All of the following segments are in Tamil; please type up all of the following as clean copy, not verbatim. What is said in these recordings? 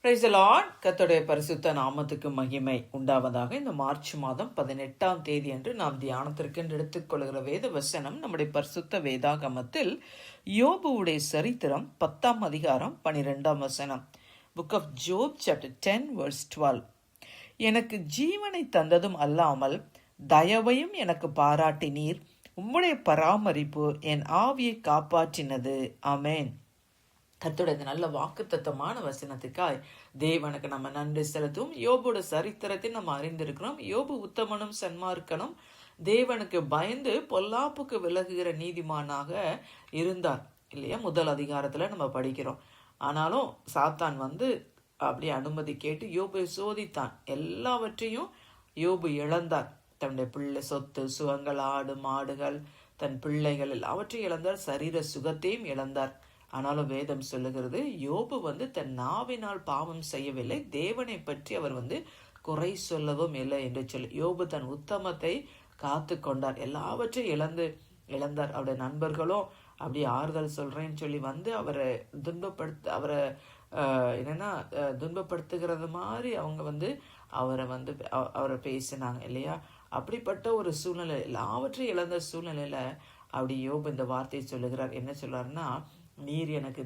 Praise the Lord. கர்த்தருடைய பரிசுத்த நாமத்துக்கு மகிமை உண்டாவதாக. இந்த மார்ச் மாதம் 18ஆம் தேதி அன்று நாம் தியானத்திற்கு எடுத்துக்கொள்கிற வேத வசனம் நம்முடைய பரிசுத்த வேதாகமத்தில் யோபுவுடைய சரித்திரம் 10ஆம் அதிகாரம் 12ஆம் வசனம். Book of Job chapter 10 verse 12. எனக்கு ஜீவனை தந்ததும் அல்லாமல் தயவையும் எனக்கு பாராட்டினீர், உம்முடைய பராமரிப்பு என் ஆவியை காப்பாற்றினது. ஆமென். கர்த்தருடைய நல்ல வாக்குத்தத்தமான வசனத்துக்காய் தேவனுக்கு நம்ம நன்றி செலுத்தும். யோபோட சரித்திரத்தை நம்ம அறிந்திருக்கிறோம். யோபு உத்தமனும் சன்மார்க்கனும் தேவனுக்கு பயந்து பொல்லாப்புக்கு விலகுகிற நீதிமானாக இருந்தார் இல்லையா? முதல் அதிகாரத்துல நம்ம படிக்கிறோம். ஆனாலும் சாத்தான் அப்படி அனுமதி கேட்டு யோபை சோதித்தான். எல்லாவற்றையும் யோபு இழந்தார். தன்னுடைய பிள்ளை, சொத்து சுகங்கள், ஆடு மாடுகள், தன் பிள்ளைகள் எல்லாவற்றையும் இழந்தார். சரீர சுகத்தையும் இழந்தார். ஆனாலும் வேதம் சொல்லுகிறது, யோபு தன் நாவினால் பாவம் செய்யவில்லை, தேவனை பற்றி அவர் குறை சொல்லவும் இல்லை என்று சொல்லி யோபு தன் உத்தமத்தை காத்து கொண்டார். எல்லாவற்றையும் இழந்தார். அவருடைய நண்பர்களும் அப்படி ஆறுதல் சொல்றேன்னு சொல்லி அவரை துன்பப்படுத்துகிறது மாதிரி அவங்க அவரை பேசினாங்க இல்லையா? அப்படிப்பட்ட ஒரு சூழ்நிலை, எல்லாவற்றையும் இழந்த சூழ்நிலையில அப்படி யோபு இந்த வார்த்தையை சொல்லுகிறார். என்ன சொல்றாருன்னா, நீர் எனக்கு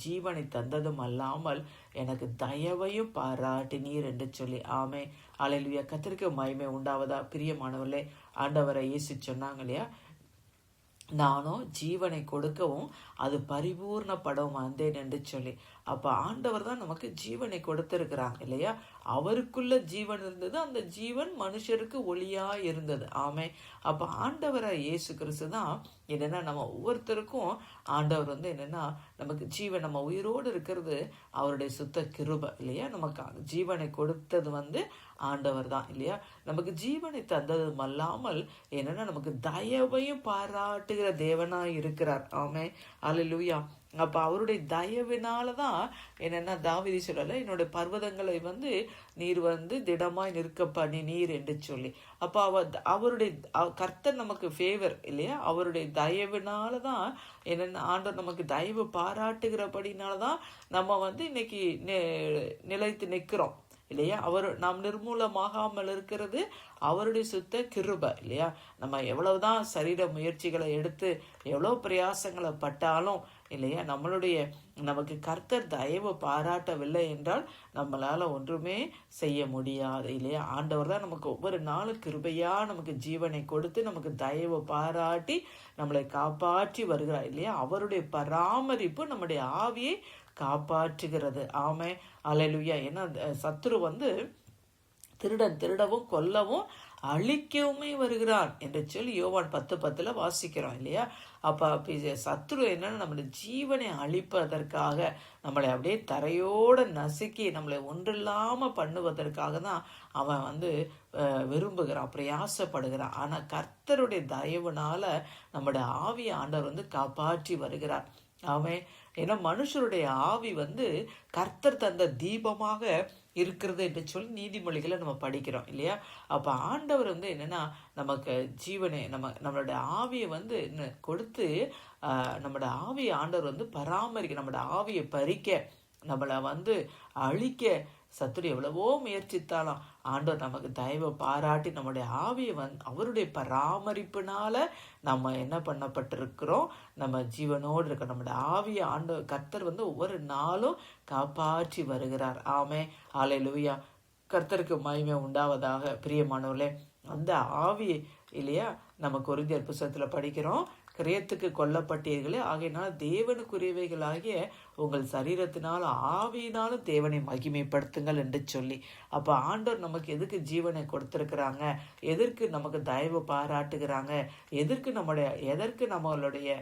ஜீவனை தந்ததும் அல்லாமல் எனக்கு தயவையும் பாராட்டினீர் என்று சொல்லி. ஆமே, அல்லேலூயா. கர்த்தருக்கு மகிமை உண்டாவதா. பிரியமானவர்களே, ஆண்டவரை இயேசு சொன்னாங்க இல்லையா, நானும் ஜீவனை கொடுக்கவும் அது பரிபூர்ணப்படவும் வந்தேன் என்று சொல்லி. அப்ப ஆண்டவர் தான் நமக்கு ஜீவனை கொடுத்திருக்கிறாங்க இல்லையா? அவருக்குள்ள ஜீவன் இருந்தது, அந்த ஜீவன் மனுஷருக்கு ஒளியா இருந்தது. ஆமே. அப்ப ஆண்டவரை இயேசு கிறிஸ்து தான் என்னன்னா நம்ம ஒவ்வொருத்தருக்கும் ஆண்டவர் என்னன்னா நமக்கு ஜீவன், நம்ம உயிரோடு இருக்கிறது அவருடைய சுத்த கிருபை இல்லையா? நமக்கு ஜீவனை கொடுத்தது ஆண்டவர் தான் இல்லையா? நமக்கு ஜீவனை தந்ததும் அல்லாமல் என்னன்னா நமக்கு தயவையும் பாராட்டுகிற தேவனாய் இருக்கிறார். ஆமே, அல்லேலூயா. அப்ப அவருடைய தயவினாலதான் என்னன்னா தாவீது சொல்லல, என்னுடைய பர்வதங்களை நீர் திடமாய் நிற்க பண்ணி நீர் என்று சொல்லி. அப்ப அவருடைய கர்த்தர் நமக்கு ஃபேவர் இல்லையா? அவருடைய தயவினாலதான் என்னன்னா ஆண்டவர் நமக்கு தயவு பாராட்டுகிறபடினாலதான் நம்ம இன்னைக்கு நிலைத்து நிற்கிறோம் இல்லையா? நாம் நிர்மூலமாகாமல் இருக்கிறது அவருடைய சுத்த கிருபை இல்லையா? நம்ம எவ்வளவுதான் சரீர முயற்சிகளை எடுத்து எவ்வளவு பிரயாசங்களை பட்டாலும் இல்லையா, நமக்கு கர்த்தர் தயவு பாராட்டவில்லை என்றால் நம்மளால ஒன்றுமே செய்ய முடியாது இல்லையா? ஆண்டவர் தான் நமக்கு ஒவ்வொரு நாளும் கிருபையா நமக்கு ஜீவனை கொடுத்து நமக்கு தயவு பாராட்டி நம்மளை காப்பாற்றி வருகிறார் இல்லையா? அவருடைய பராமரிப்பு நம்முடைய ஆவியை காப்பாற்றுகிறது. ஆமே, அல்லேலூயா. ஏன்னா சத்துரு திருடவும் கொல்லவும் அழிக்கவுமே வருகிறான் என்று சொல்லி யோவான் 10:10 வாசிக்கிறோம் இல்லையா? அப்ப சத்துரு என்னன்னா நம்மளுடைய ஜீவனை அழிப்பதற்காக, நம்மளை அப்படியே தரையோட நசுக்கி நம்மளை ஒன்றில்லாம பண்ணுவதற்காக தான் அவன் விரும்புகிறான், பிரயாசப்படுகிறான். ஆனா கர்த்தருடைய தயவுனால நம்முடைய ஆவியை ஆண்டவர் காப்பாற்றி வருகிறார். அவன் ஏன்னா மனுஷருடைய ஆவி கர்த்தர் தந்த தீபமாக இருக்கிறது என்று சொல்லி நீதிமொழிகளை நம்ம படிக்கிறோம் இல்லையா? அப்ப ஆண்டவர் என்னன்னா நமக்கு ஜீவனை நம்மளுடைய ஆவியை கொடுத்து நம்மளோட ஆவியை ஆண்டவர் பராமரிக்க, நம்மளோட ஆவியை பறிக்க, நம்மளை அழிக்க சத்துரு எவ்வளவோ முயற்சித்தாலும் ஆண்டவர் நமக்கு தயவு பாராட்டி நம்முடைய ஆவியை அவருடைய பராமரிப்பினால நம்ம என்ன பண்ணப்பட்டிருக்கிறோம், நம்ம ஜீவனோடு இருக்க நம்முடைய ஆவியை ஆண்டவர் கர்த்தர் ஒவ்வொரு நாளும் காப்பாற்றி வருகிறார். ஆமே, அல்லேலூயா. கர்த்தருக்கு மகிமை உண்டாவதாக. பிரியமானவர்களே, அந்த ஆவி இல்லையா, நம்ம கொரிந்தியர் புத்தகத்துல படிக்கிறோம், கிரியத்துக்கு கொல்லப்பட்டீர்களே, ஆகையினால் தேவனுக்குரியவைகளாகிய உங்கள் சரீரத்தினாலும் ஆவியினாலும் தேவனை மகிமைப்படுத்துங்கள் என்று சொல்லி. அப்ப ஆண்டவர் நமக்கு எதுக்கு ஜீவனை கொடுத்திருக்கிறாங்க, எதற்கு நமக்கு தயவு பாராட்டுகிறாங்க, எதற்கு நம்மளுடைய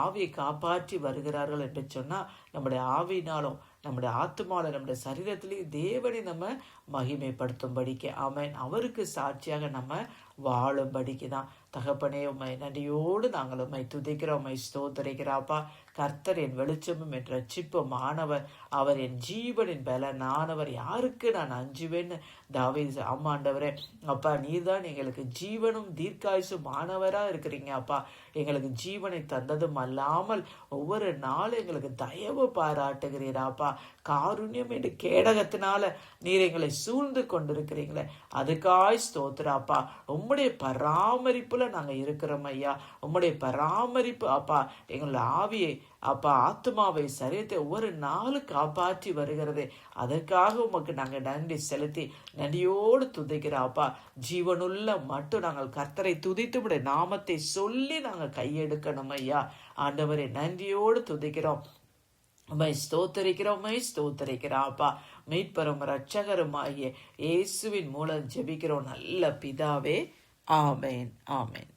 ஆவியை காப்பாற்றி வருகிறார்கள் என்று சொன்னா, நம்முடைய ஆவியினாலும் நம்முடைய ஆத்மாவில நம்முடைய சரீரத்திலேயே தேவனை நம்ம மகிமைப்படுத்தும்படிக்கு. ஆமென். அவருக்கு சாட்சியாக நம்ம வாழும்படிக்கு தான். தகப்பனே உம்மை நன்றியோடு நாங்கள் உம்மை துதிக்கிறோம், உம்மை ஸ்தோத்தரிக்கிறாப்பா. கர்த்தர் என் வெளிச்சமும் என் ரட்சிப்பும் ஆனவர், அவர் என் ஜீவனின் பலனானவர், யாருக்கு நான் அஞ்சுவேன்னு தாவீது. ஆமாண்டவரே அப்பா, நீர்தான் எங்களுக்கு ஜீவனும் தீர்க்காயுசும் ஆனவரா இருக்கிறீங்க அப்பா. எங்களுக்கு ஜீவனை தந்ததும் அல்லாமல் ஒவ்வொரு நாளும் எங்களுக்கு தயவு பாராட்டுகிறீராப்பா. காருண்யம் என்று கேடகத்தினால நீர் எங்களை சூழ்ந்து கொண்டிருக்கிறீங்களே, அதுக்காய் ஸ்தோத்திராப்பா. உம்முடைய பராமரிப்புல நாங்க இருக்கிறோம் ஐயா. உம்முடைய பராமரிப்பு அப்பா எங்களுடைய ஆவியை அப்பா, ஆத்மாவை, சரீரத்தை ஒவ்வொரு நாளும் காப்பாற்றி வருகிறது. அதற்காக உமக்கு நாங்கள் நன்றி செலுத்தி நன்றியோடு துதிக்கிறாப்பா. ஜீவனுள்ள மட்டும் நாங்கள் கர்த்தரை துதித்து உடைய நாமத்தை சொல்லி நாங்கள் கையெடுக்கணும் ஐயா. ஆண்டவரை நன்றியோடு துதிக்கிறோம், உம்மை ஸ்தோத்தரிக்கிறோம், உம்மை ஸ்தோத்தரிக்கிறாப்பா. மீட்பரும் இரட்சகரும் ஆகிய இயேசுவின் மூலம் ஜெபிக்கிறோம் நல்ல பிதாவே. ஆமேன், ஆமேன்.